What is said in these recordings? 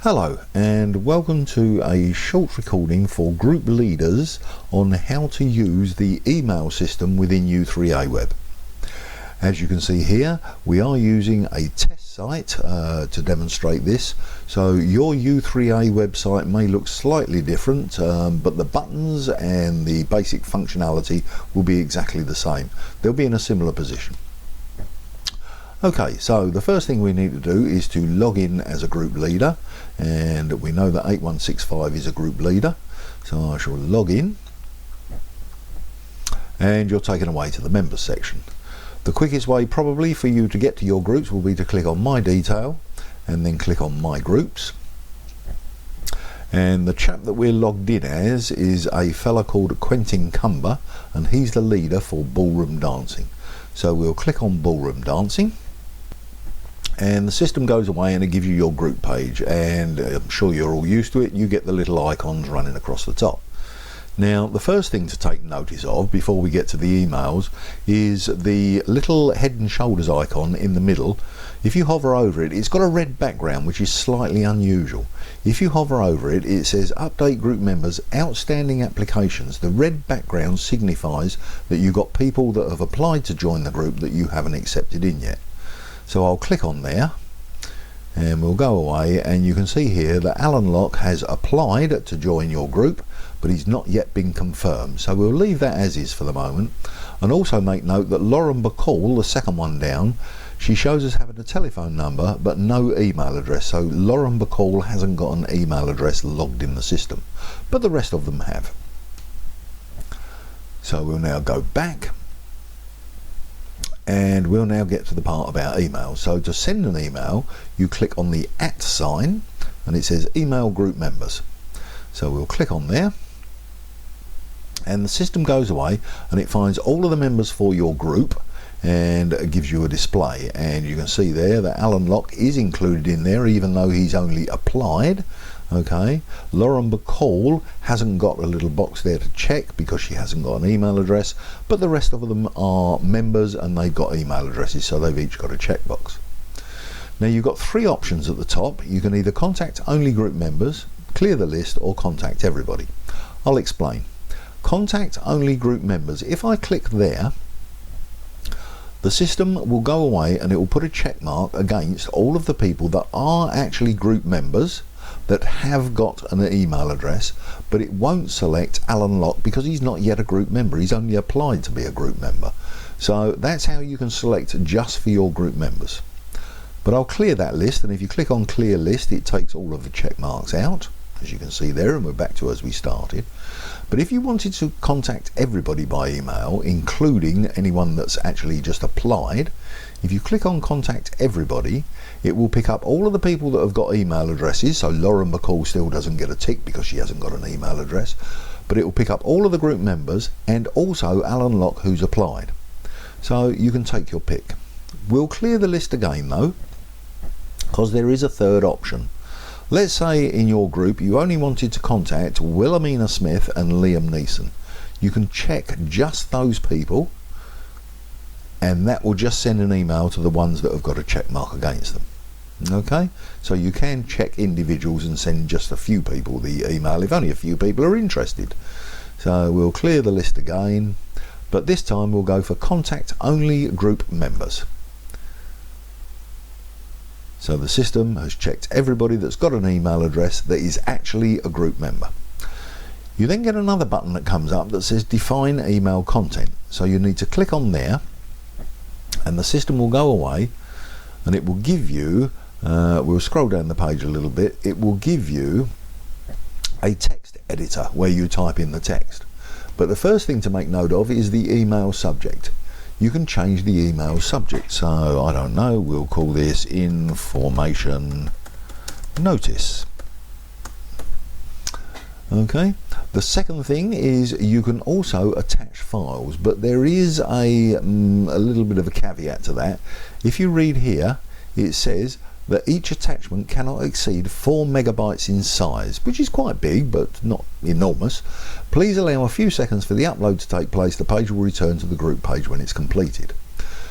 Hello and welcome to a short recording for group leaders on how to use the email system within U3AWeb. As you can see here, we are using a test site to demonstrate this, so your U3A website may look slightly different, but the buttons and the basic functionality will be exactly the same. They'll be in a similar position. Okay, so the first thing we need to do is to log in as a group leader, and we know that 8165 is a group leader, so I shall log in and you're taken away to the members section. The quickest way probably for you to get to your groups will be to click on My Detail and then click on My Groups, and the chap that we're logged in as is a fella called Quentin Cumber, and he's the leader for Ballroom Dancing. So we'll click on Ballroom Dancing and the system goes away and it gives you your group page, and I'm sure you're all used to it. You get the little icons running across the top. Now the first thing to take notice of before we get to the emails is the little head and shoulders icon in the middle. If you hover over it, it's got a red background which is slightly unusual. If you hover over it, it says update group members, outstanding applications. The red background signifies that you've got people that have applied to join the group that you haven't accepted in yet. So I'll click on there and we'll go away, and you can see here that Alan Locke has applied to join your group, but he's not yet been confirmed, so we'll leave that as is for the moment. And also make note that Lauren Bacall, the second one down, she shows us having a telephone number but no email address, so Lauren Bacall hasn't got an email address logged in the system, but the rest of them have. So we'll now go back and we'll now get to the part about emails. So to send an email, you click on the @ sign and it says email group members. So we'll click on there and the system goes away and it finds all of the members for your group and it gives you a display, and you can see there that Alan Locke is included in there even though he's only applied. Okay, Lauren Bacall hasn't got a little box there to check because she hasn't got an email address, but the rest of them are members and they've got email addresses, so they've each got a checkbox. Now you've got three options at the top. You can either contact only group members, clear the list, or contact everybody. I'll explain. Contact only group members. If I click there, the system will go away and it will put a check mark against all of the people that are actually group members that have got an email address, but it won't select Alan Locke because he's not yet a group member. He's only applied to be a group member. So that's how you can select just for your group members. But I'll clear that list, and if you click on clear list, it takes all of the check marks out, as you can see there, and we're back to as we started. But if you wanted to contact everybody by email, including anyone that's actually just applied, if you click on contact everybody, it will pick up all of the people that have got email addresses. So Lauren Bacall still doesn't get a tick because she hasn't got an email address, but it will pick up all of the group members and also Alan Locke who's applied. So you can take your pick. We'll clear the list again though, because there is a third option. Let's say in your group you only wanted to contact Wilhelmina Smith and Liam Neeson. You can check just those people and that will just send an email to the ones that have got a check mark against them. Okay, so you can check individuals and send just a few people the email if only a few people are interested. So we'll clear the list again, but this time we'll go for contact only group members. So the system has checked everybody that's got an email address that is actually a group member. You then get another button that comes up that says define email content. So you need to click on there and the system will go away and it will give you, we'll scroll down the page a little bit, it will give you a text editor where you type in the text. But the first thing to make note of is the email subject. You can change the email subject, so I don't know, we'll call this information notice. Okay, the second thing is you can also attach files, but there is a little bit of a caveat to that. If you read here, it says that each attachment cannot exceed 4 megabytes in size, which is quite big but not enormous. Please allow a few seconds for the upload to take place. The page will return to the group page when it's completed.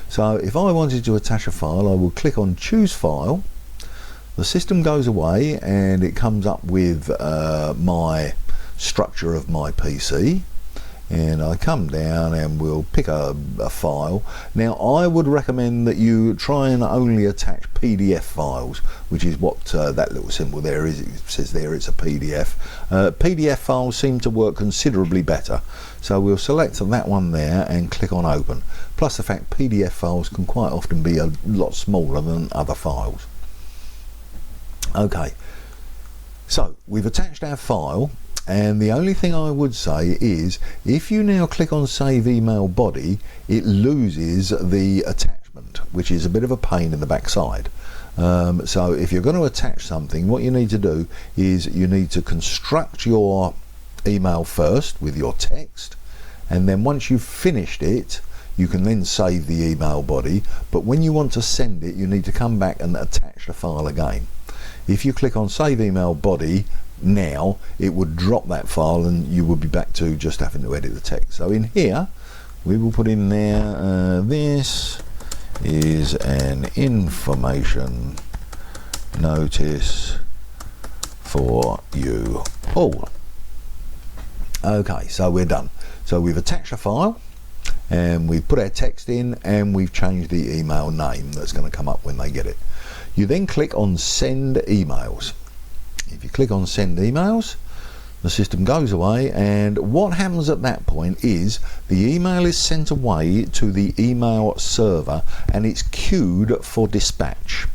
So if I wanted to attach a file, I will click on choose file The system goes away and it comes up with my structure of my PC, and I come down and we'll pick a file. Now I would recommend that you try and only attach PDF files, which is what that little symbol there is. It says there it's a PDF. PDF files seem to work considerably better, so we'll select that one there and click on open. Plus the fact PDF files can quite often be a lot smaller than other files. Okay, so we've attached our file, and the only thing I would say is if you now click on save email body, it loses the attachment, which is a bit of a pain in the backside. So if you're going to attach something, what you need to do is you need to construct your email first with your text, and then once you've finished it, you can then save the email body. But when you want to send it, you need to come back and attach the file again. If you click on save email body now, it would drop that file and you would be back to just having to edit the text. So in here we will put in there this is an information notice for you all. Okay, so we're done. So we've attached a file and we've put our text in and we've changed the email name that's going to come up when they get it. You then click on send emails. If you click on send emails, the system goes away, and what happens at that point is the email is sent away to the email server and it's queued for dispatch.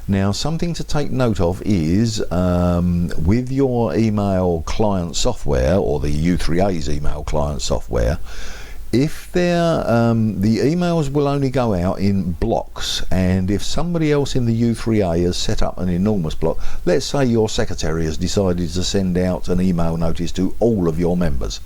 Now something to take note of is with your email client software, or the U3A's email client software, if they're the emails will only go out in blocks, and if somebody else in the U3A has set up an enormous block, let's say your secretary has decided to send out an email notice to all of your members,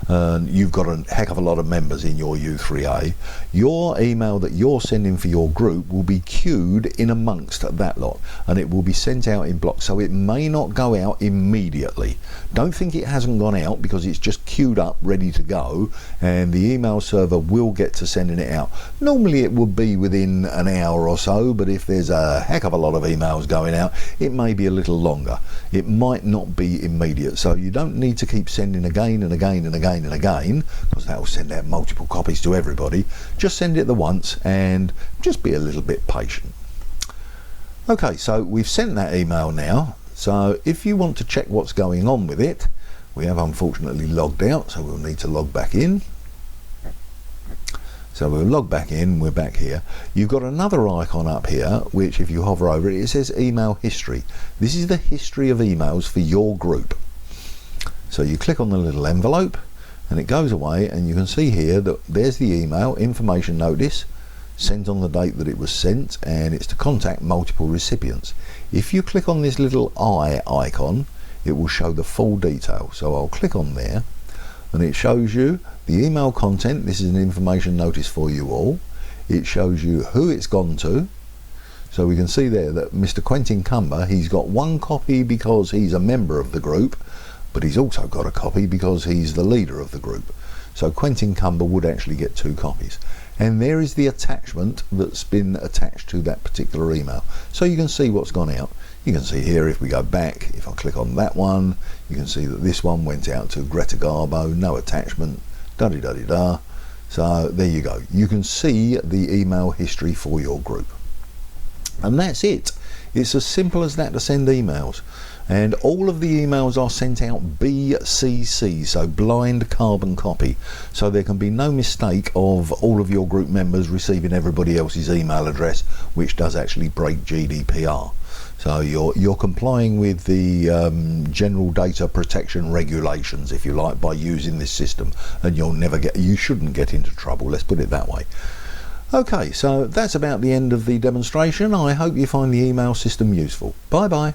you've got a heck of a lot of members in your U3A, your email that you're sending for your group will be queued in amongst that lot and it will be sent out in blocks, so it may not go out immediately. Don't think it hasn't gone out, because it's just queued up ready to go, and the email server will get to sending it out. Normally it would be within an hour or so, but if there's a heck of a lot of emails going out, it may be a little longer. It might not be immediate, so you don't need to keep sending again and again and again and again, because that will send out multiple copies to everybody. Just send it the once and just be a little bit patient. Okay, so we've sent that email now, so if you want to check what's going on with it, we have unfortunately logged out, so we'll need to log back in. So we'll log back in, we're back here. You've got another icon up here, which if you hover over it, it says email history. This is the history of emails for your group. So you click on the little envelope and it goes away, and you can see here that there's the email, information notice, sent on the date that it was sent, and it's to contact multiple recipients. If you click on this little eye icon, it will show the full detail. So I'll click on there and it shows you the email content. This is an information notice for you all. It shows you who it's gone to. So we can see there that Mr. Quentin Cumber, he's got one copy because he's a member of the group, but he's also got a copy because he's the leader of the group. So Quentin Cumber would actually get 2 copies. And there is the attachment that's been attached to that particular email. So you can see what's gone out. You can see here, if we go back, if I click on that one, you can see that this one went out to Greta Garbo, no attachment, da-di-da-di-da. So there you go. You can see the email history for your group. And that's it. It's as simple as that to send emails. And all of the emails are sent out BCC, so blind carbon copy. So there can be no mistake of all of your group members receiving everybody else's email address, which does actually break GDPR. So you're complying with the general data protection regulations, if you like, by using this system, and you shouldn't get into trouble, let's put it that way. Okay, so that's about the end of the demonstration. I hope you find the email system useful. Bye bye.